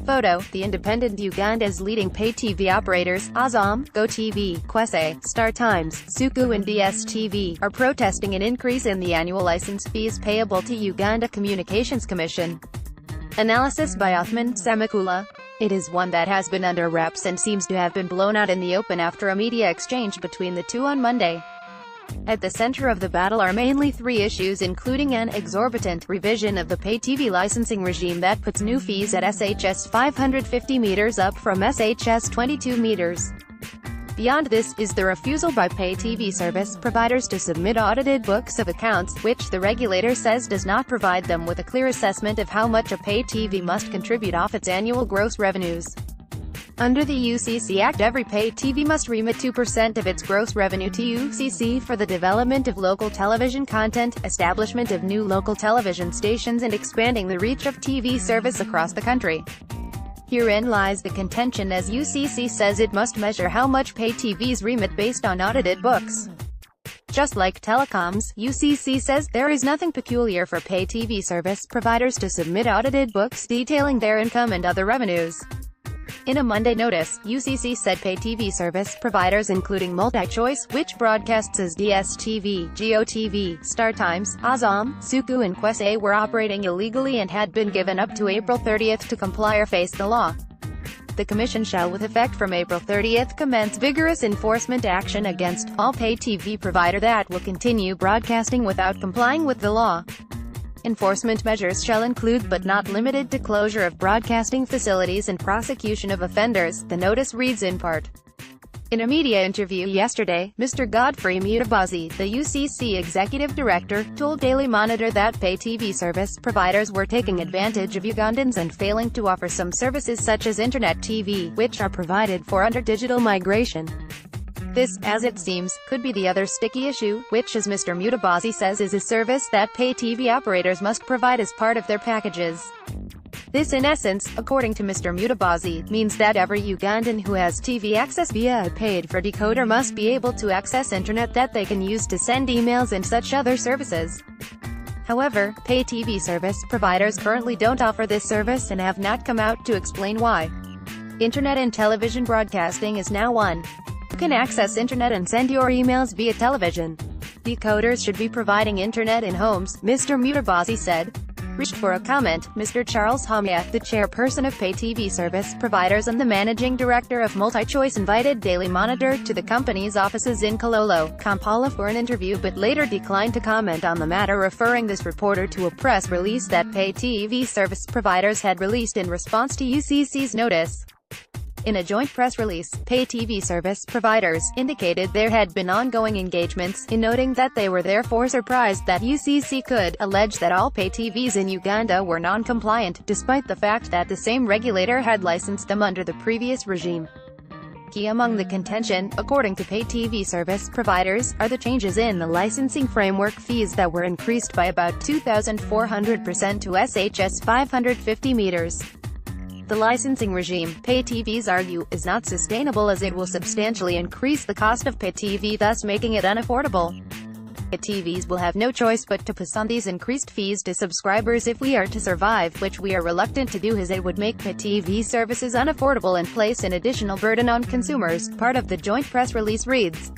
Photo, the independent Uganda's leading pay TV operators, Azam, GoTV, Kwese, Star Times, Suku and DSTV, are protesting an increase in the annual license fees payable to Uganda Communications Commission. Analysis by Othman Samakula. It is one that has been under wraps and seems to have been blown out in the open after a media exchange between the two on Monday. At the center of the battle are mainly three issues, including an exorbitant revision of the pay TV licensing regime that puts new fees at SHS 550 meters up from SHS 22 meters. Beyond this, is the refusal by pay TV service providers to submit audited books of accounts, which the regulator says does not provide them with a clear assessment of how much a pay TV must contribute off its annual gross revenues. Under the UCC Act, every pay TV must remit 2% of its gross revenue to UCC for the development of local television content, establishment of new local television stations and expanding the reach of TV service across the country. Herein lies the contention, as UCC says it must measure how much pay TVs remit based on audited books. Just like telecoms, UCC says there is nothing peculiar for pay TV service providers to submit audited books detailing their income and other revenues. In a Monday notice, UCC said pay TV service providers including MultiChoice, which broadcasts as DSTV, GoTV, Star Times, Azam, Suku and Kwese were operating illegally and had been given up to April 30 to comply or face the law. The Commission shall, with effect from April 30, commence vigorous enforcement action against all pay TV provider that will continue broadcasting without complying with the law. Enforcement measures shall include but not limited to closure of broadcasting facilities and prosecution of offenders, the notice reads in part. In a media interview yesterday, Mr. Godfrey Mutabazi, the UCC executive director, told Daily Monitor that pay TV service providers were taking advantage of Ugandans and failing to offer some services such as Internet TV, which are provided for under digital migration. This, as it seems, could be the other sticky issue, which, as Mr. Mutabazi says, is a service that pay TV operators must provide as part of their packages. This, in essence, according to Mr. Mutabazi, means that every Ugandan who has TV access via a paid-for decoder must be able to access internet that they can use to send emails and such other services. However, pay TV service providers currently don't offer this service and have not come out to explain why. Internet and television broadcasting is now one. You can access internet and send your emails via television. Decoders should be providing internet in homes, Mr. Mutabazi said. Reached for a comment, Mr. Charles Hamia, the chairperson of pay TV service providers and the managing director of MultiChoice, invited Daily Monitor to the company's offices in Kololo, Kampala for an interview but later declined to comment on the matter, referring this reporter to a press release that pay TV service providers had released in response to UCC's notice. In a joint press release, pay TV service providers indicated there had been ongoing engagements, in noting that they were therefore surprised that UCC could allege that all pay TVs in Uganda were non-compliant, despite the fact that the same regulator had licensed them under the previous regime. Key among the contention, according to pay TV service providers, are the changes in the licensing framework fees that were increased by about 2,400% to SHS 550 meters. The licensing regime, pay TVs argue, is not sustainable as it will substantially increase the cost of pay TV, thus making it unaffordable. Pay TVs will have no choice but to pass on these increased fees to subscribers if we are to survive, which we are reluctant to do, as it would make pay TV services unaffordable and place an additional burden on consumers. Part of the joint press release reads.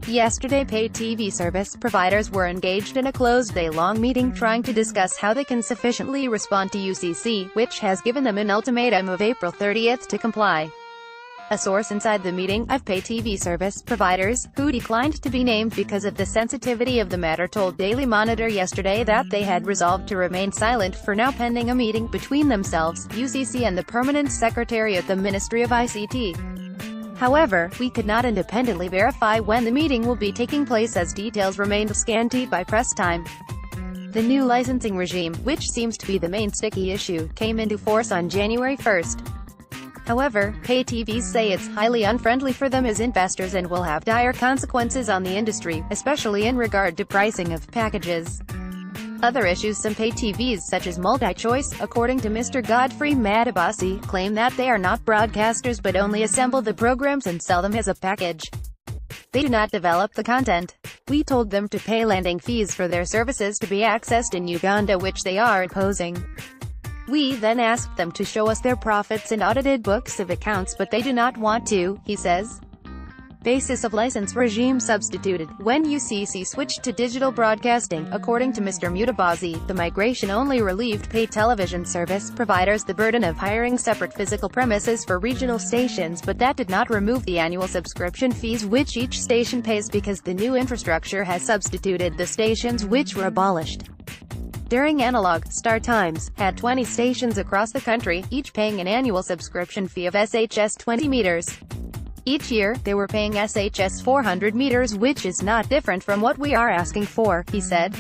Yesterday, pay TV service providers were engaged in a closed day-long meeting trying to discuss how they can sufficiently respond to UCC, which has given them an ultimatum of April 30 to comply. A source inside the meeting, of pay TV service providers, who declined to be named because of the sensitivity of the matter, told Daily Monitor yesterday that they had resolved to remain silent for now pending a meeting between themselves, UCC and the Permanent Secretary at the Ministry of ICT. However, we could not independently verify when the meeting will be taking place, as details remained scanty by press time. The new licensing regime, which seems to be the main sticky issue, came into force on January 1. However, pay TVs say it's highly unfriendly for them as investors and will have dire consequences on the industry, especially in regard to pricing of packages. Other issues, some pay TVs such as MultiChoice, according to Mr. Godfrey Mutabazi, claim that they are not broadcasters but only assemble the programs and sell them as a package. They do not develop the content. We told them to pay landing fees for their services to be accessed in Uganda, which they are opposing. We then asked them to show us their profits and audited books of accounts, but they do not want to, he says. Basis of license regime substituted. When UCC switched to digital broadcasting, according to Mr. Mutabazi, the migration only relieved pay television service providers the burden of hiring separate physical premises for regional stations, but that did not remove the annual subscription fees which each station pays, because the new infrastructure has substituted the stations which were abolished. During analog, Star Times had 20 stations across the country, each paying an annual subscription fee of SHS 20 meters. Each year, they were paying SHS 400 meters, which is not different from what we are asking for, he said.